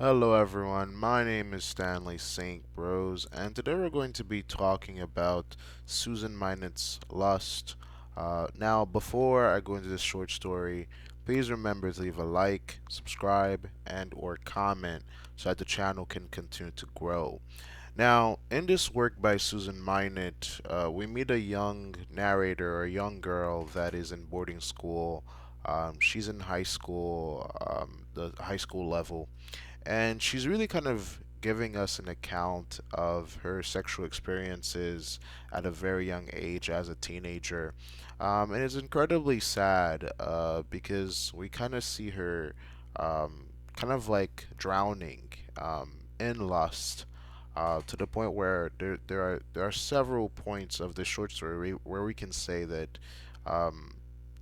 Hello everyone, my name is Stanley St. Bros, and today we're going to be talking about Susan Minot's Lust. Now, before I go into this short story, please remember to leave a like, subscribe, and or comment so that the channel can continue to grow. Now, in this work by Susan Minot, we meet a young narrator or a young girl that is in boarding school. She's in high school, the high school level, and she's really kind of giving us an account of her sexual experiences at a very young age as a teenager. And it's incredibly sad because we kind of see her kind of like drowning in lust. To the point where there are several points of this short story where we can say that um,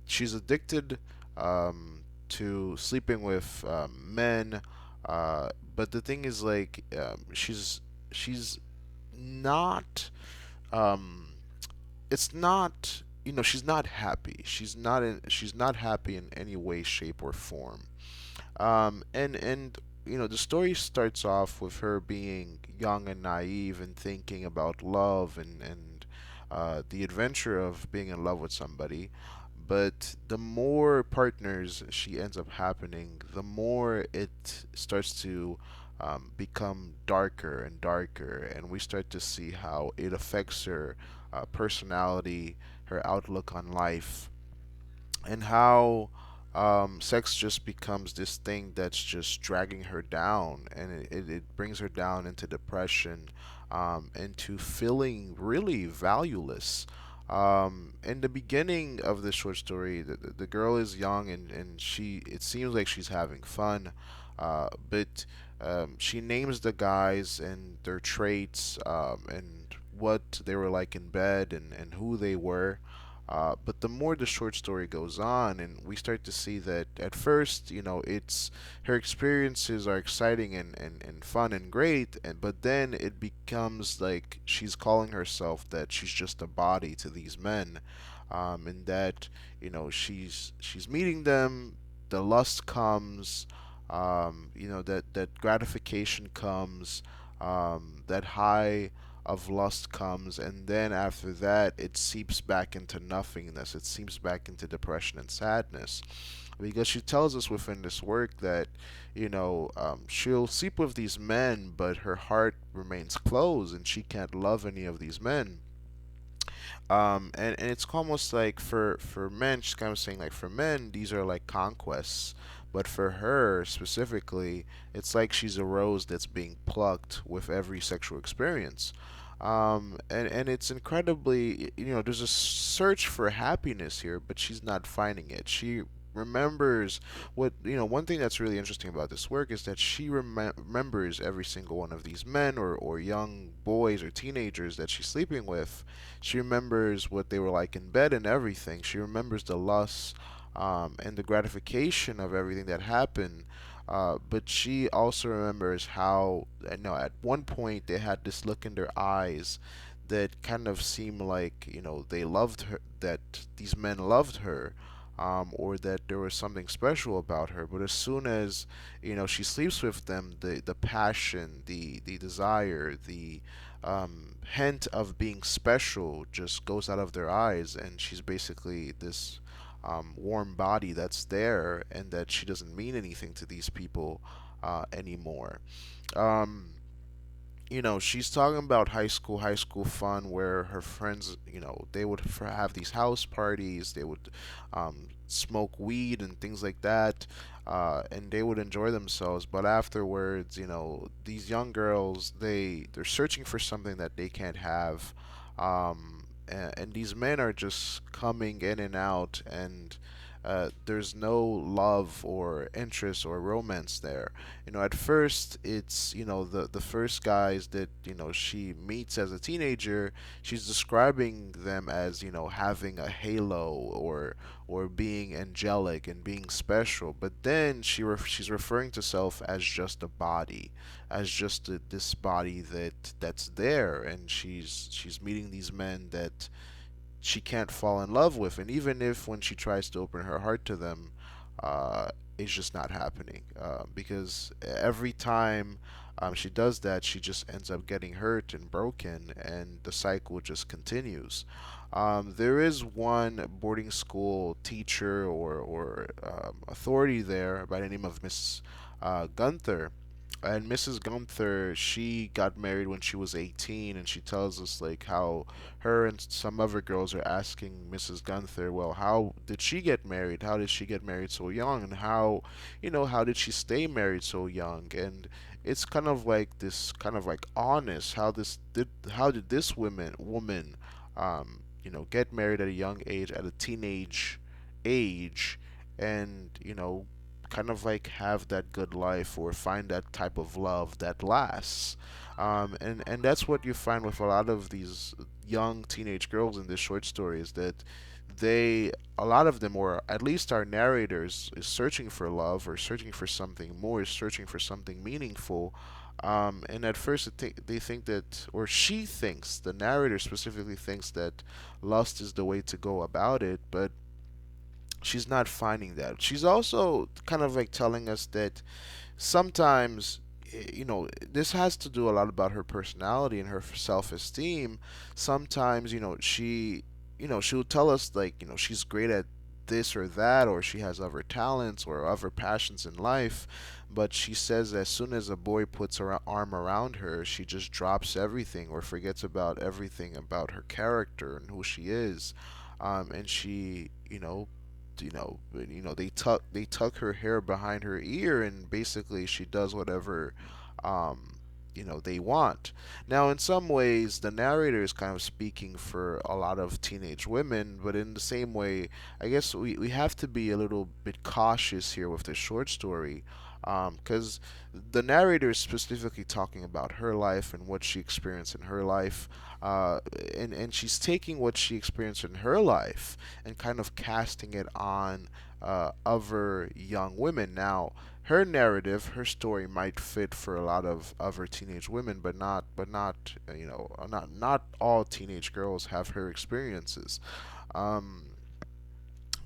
she's addicted to sleeping with men, but the thing is, like, she's not. Um, it's not. She's not happy. She's not happy in any way, shape, or form. And the story starts off with her being young and naive and thinking about love and the adventure of being in love with somebody. But the more partners she ends up happening, the more it starts to become darker and darker, and we start to see how it affects her personality, her outlook on life, and how sex just becomes this thing that's just dragging her down, and it brings her down into depression, into feeling really valueless. In the beginning of the short story, the girl is young, and it seems like she's having fun, but she names the guys and their traits, and what they were like in bed, and who they were. But the more the short story goes on, and we start to see that at first, it's her experiences are exciting and fun and great, but then it becomes like she's calling herself that she's just a body to these men, and that she's meeting them, the lust comes, that gratification comes, that high of lust comes, and then after that it seeps back into nothingness. It seeps back into depression and sadness, because she tells us within this work that she'll sleep with these men, but her heart remains closed and she can't love any of these men. And it's almost like for men, she's kind of saying, like, for men these are like conquests, but for her specifically, it's like she's a rose that's being plucked with every sexual experience. And it's incredibly, there's a search for happiness here, but she's not finding it. She remembers one thing that's really interesting about this work is that she remembers every single one of these men or young boys or teenagers that she's sleeping with. She remembers what they were like in bed and everything. She remembers the lust, and the gratification of everything that happened. But she also remembers how, at one point they had this look in their eyes that kind of seemed like, they loved her, that these men loved her, or that there was something special about her. But as soon as, she sleeps with them, the passion, the desire, the hint of being special just goes out of their eyes, and she's basically this warm body that's there, and that she doesn't mean anything to these people anymore. Um, she's talking about high school fun, where her friends, they would have these house parties, they would smoke weed and things like that, and they would enjoy themselves. But afterwards, these young girls, they're searching for something that they can't have, and these men are just coming in and out, and there's no love or interest or romance there. At first it's, the first guys that, she meets as a teenager, she's describing them as, having a halo, or being angelic and being special. But then she's referring to self as just a body, as just this body that's there, and she's meeting these men that she can't fall in love with. And even if when she tries to open her heart to them, uh, is just not happening, because every time she does that, she just ends up getting hurt and broken, and the cycle just continues. There is one boarding school teacher or authority there by the name of Miss Gunther. And Mrs. Gunther, she got married when she was 18, and she tells us like how her and some other girls are asking Mrs. Gunther, well, how did she get married? How did she get married so young? And how did she stay married so young? And it's kind of like this, kind of like honest, how did this woman, get married at a young age, at a teenage age, and kind of like have that good life or find that type of love that lasts. And that's what you find with a lot of these young teenage girls in this short story, is that a lot of them, or at least our narrators, is searching for love or searching for something more, is searching for something meaningful. And at first they think that, or she thinks, the narrator specifically thinks that lust is the way to go about it, but she's not finding that. She's also kind of like telling us that sometimes, this has to do a lot about her personality and her self-esteem. Sometimes, she'll tell us like, she's great at this or that, or she has other talents or other passions in life, but she says as soon as a boy puts her arm around her, she just drops everything or forgets about everything about her character and who she is. And she, they tuck her hair behind her ear, and basically she does whatever they want. Now, in some ways, the narrator is kind of speaking for a lot of teenage women, but in the same way, I guess we have to be a little bit cautious here with this short story, because the narrator is specifically talking about her life and what she experienced in her life, uh, and she's taking what she experienced in her life and kind of casting it on other young women. Now, her narrative, her story might fit for a lot of other teenage women, but not all teenage girls have her experiences. Um,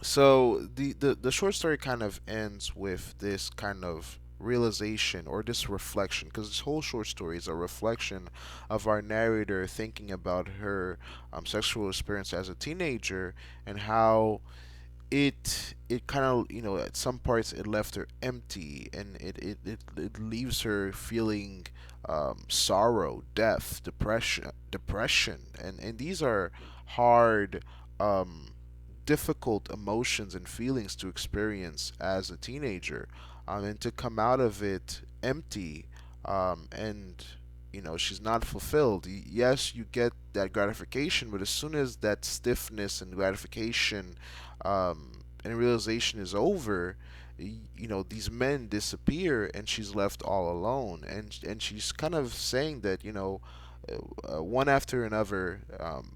so the short story kind of ends with this kind of realization or this reflection, because this whole short story is a reflection of our narrator thinking about her sexual experience as a teenager, and how it kind of, at some parts it left her empty, and it leaves her feeling sorrow, death, depression, and these are hard, um, difficult emotions and feelings to experience as a teenager, and to come out of it empty, and she's not fulfilled. Yes, you get that gratification, but as soon as that stiffness and gratification and realization is over, these men disappear, and she's left all alone, and she's kind of saying that, one after another,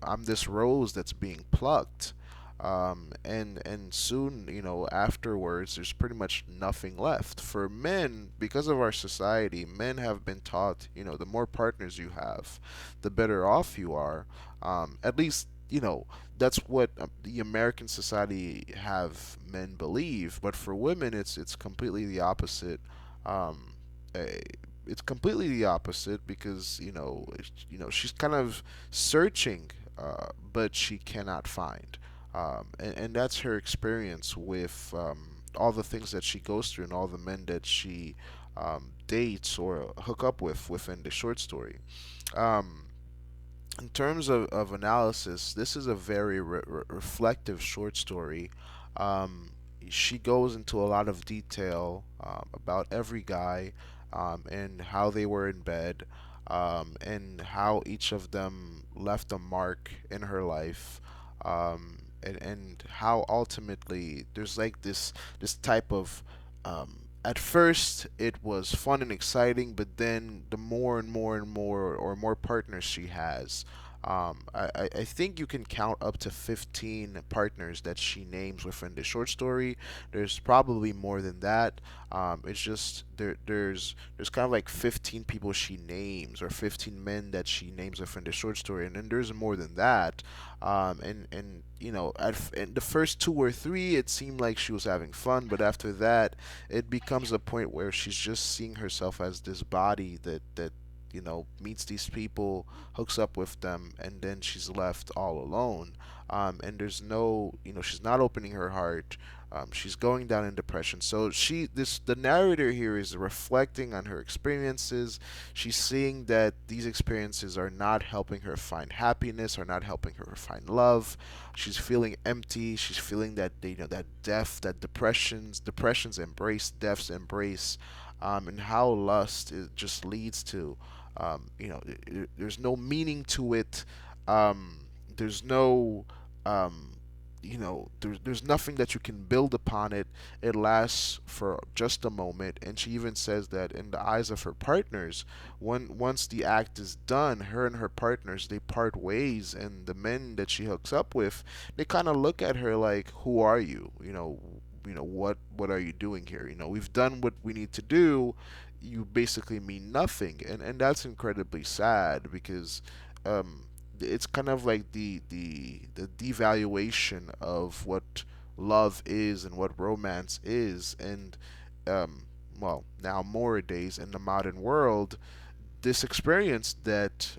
I'm this rose that's being plucked, and soon, afterwards, there's pretty much nothing left for men. Because of our society, men have been taught, the more partners you have, the better off you are. At least, that's what the American society have men believe. But for women, it's completely the opposite. Um, eh, it's completely the opposite, because she's kind of searching, but she cannot find. And that's her experience with all the things that she goes through and all the men that she dates or hook up with within the short story. Um, in terms of analysis, this is a very reflective short story. Um, she goes into a lot of detail about every guy, and how they were in bed, and how each of them left a mark in her life, and how ultimately there's like this type of, at first it was fun and exciting, but then the more and more and more, or more partners she has, I think you can count up to 15 partners that she names within the short story. There's probably more than that. It's just there's kind of like 15 people she names, or 15 men that she names within the short story, and then there's more than that. And you know, in the first two or three, it seemed like she was having fun, but after that, it becomes a point where she's just seeing herself as this body that you know meets these people, hooks up with them, and then she's left all alone. And there's no, you know, she's not opening her heart. She's going down in depression. So the narrator here is reflecting on her experiences. She's seeing that these experiences are not helping her find happiness, are not helping her find love. She's feeling empty. She's feeling that, you know, that death, that depressions embrace, deaths embrace, and how lust it just leads to, you know, there's no meaning to it. There's no, um, you know, there's nothing that you can build upon it. It lasts for just a moment, and she even says that in the eyes of her partners, once the act is done, her and her partners, they part ways, and the men that she hooks up with, they kind of look at her like, "Who are you? You know what are you doing here? You know, we've done what we need to do. You basically mean nothing," and that's incredibly sad because um, it's kind of like the devaluation of what love is and what romance is, and um, well, now more days in the modern world, this experience that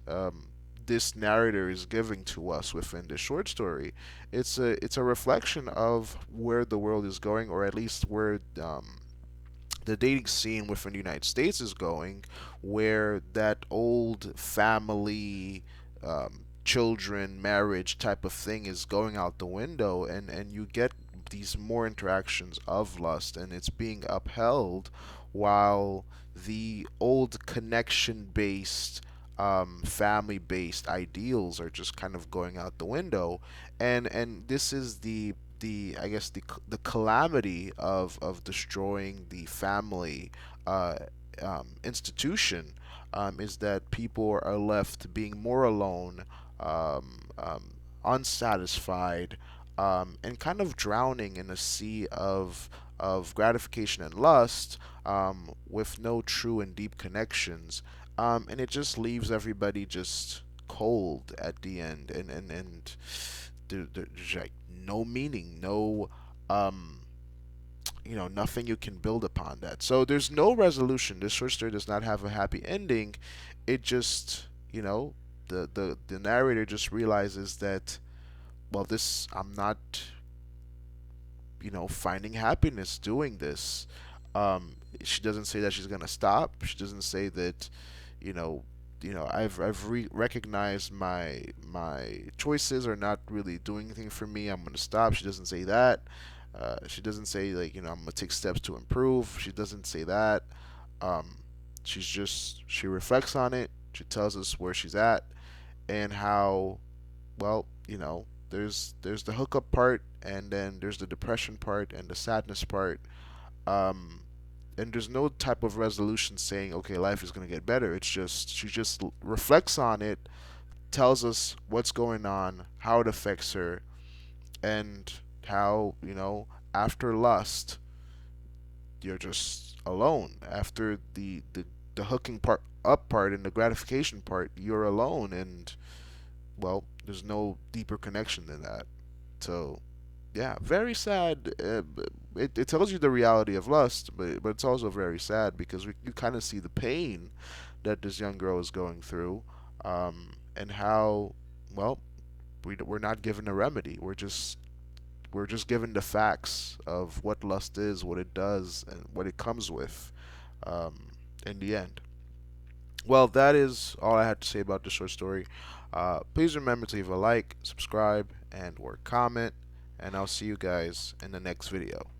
this narrator is giving to us within the short story, it's a reflection of where the world is going, or at least where the dating scene within the United States is going, where that old family, children, marriage type of thing is going out the window, and you get these more interactions of lust, and it's being upheld while the old connection based, family based ideals are just kind of going out the window. And this is the I guess the calamity of destroying the family uh, institution, is that people are left being more alone, unsatisfied, and kind of drowning in a sea of gratification and lust, with no true and deep connections, and it just leaves everybody just cold at the end, and there's like no meaning, no, um, you know, nothing you can build upon that. So there's no resolution. This short story does not have a happy ending. It just, you know, the narrator just realizes that, well, this, I'm not, you know, finding happiness doing this. She doesn't say that she's gonna stop. She doesn't say that, you know, I've recognized my choices are not really doing anything for me. I'm gonna stop. She doesn't say that. She doesn't say, like, you know, I'm gonna take steps to improve. She doesn't say that. Um, she reflects on it. She tells us where she's at and how, well, you know, there's the hookup part, and then there's the depression part and the sadness part. Um, and there's no type of resolution saying, okay, life is going to get better. It's just, she just reflects on it, tells us what's going on, how it affects her, and how, you know, after lust, you're just alone. After the hooking part up part and the gratification part, you're alone, and, well, there's no deeper connection than that. So yeah, very sad. It tells you the reality of lust, but it's also very sad because you kind of see the pain that this young girl is going through, and how, well, we're not given a remedy. We're just given the facts of what lust is, what it does, and what it comes with, um, in the end. Well, that is all I had to say about this short story. Please remember to leave a like, subscribe, and or comment, and I'll see you guys in the next video.